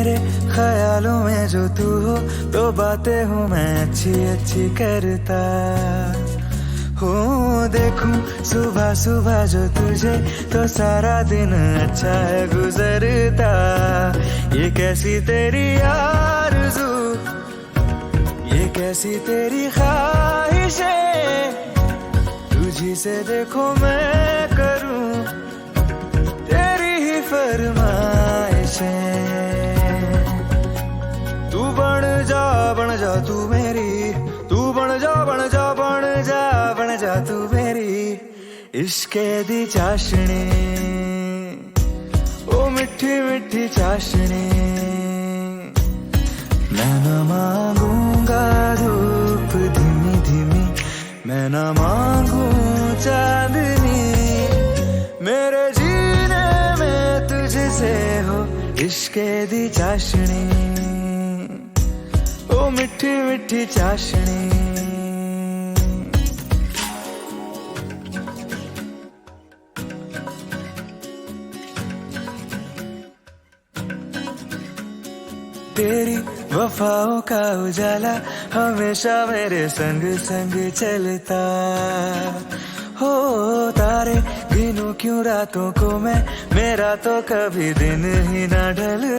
मेरे ख्यालों में जो तू हो तो बातें हूँ मैं अच्छी अच्छी करता हूँ। देखूं सुबह सुबह जो तुझे तो सारा दिन अच्छा है गुजरता। ये कैसी तेरी आरज़ू, ये कैसी तेरी ख्वाहिशें, तुझी से देखो मैं करूं तेरी ही फरमाइशें। तू बन जा तू मेरी, तू बन जा बन जा बन जा बन जा तू मेरी इश्क़े दी चाशनी, ओ मिठी मिठी चाशनी। मैं न मांगूंगा धूप धीमी धीमी, मैं न मांगू चांदनी, मेरे जीने में तुझसे हो इश्क़े दी चाशनी, ओ मिठी मिठी चाशनी। तेरी वफाओं का उजाला हमेशा मेरे संग संग चलता हो। तारे गिनूं क्यों रातों को मैं, मेरा तो कभी दिन ही ना ढल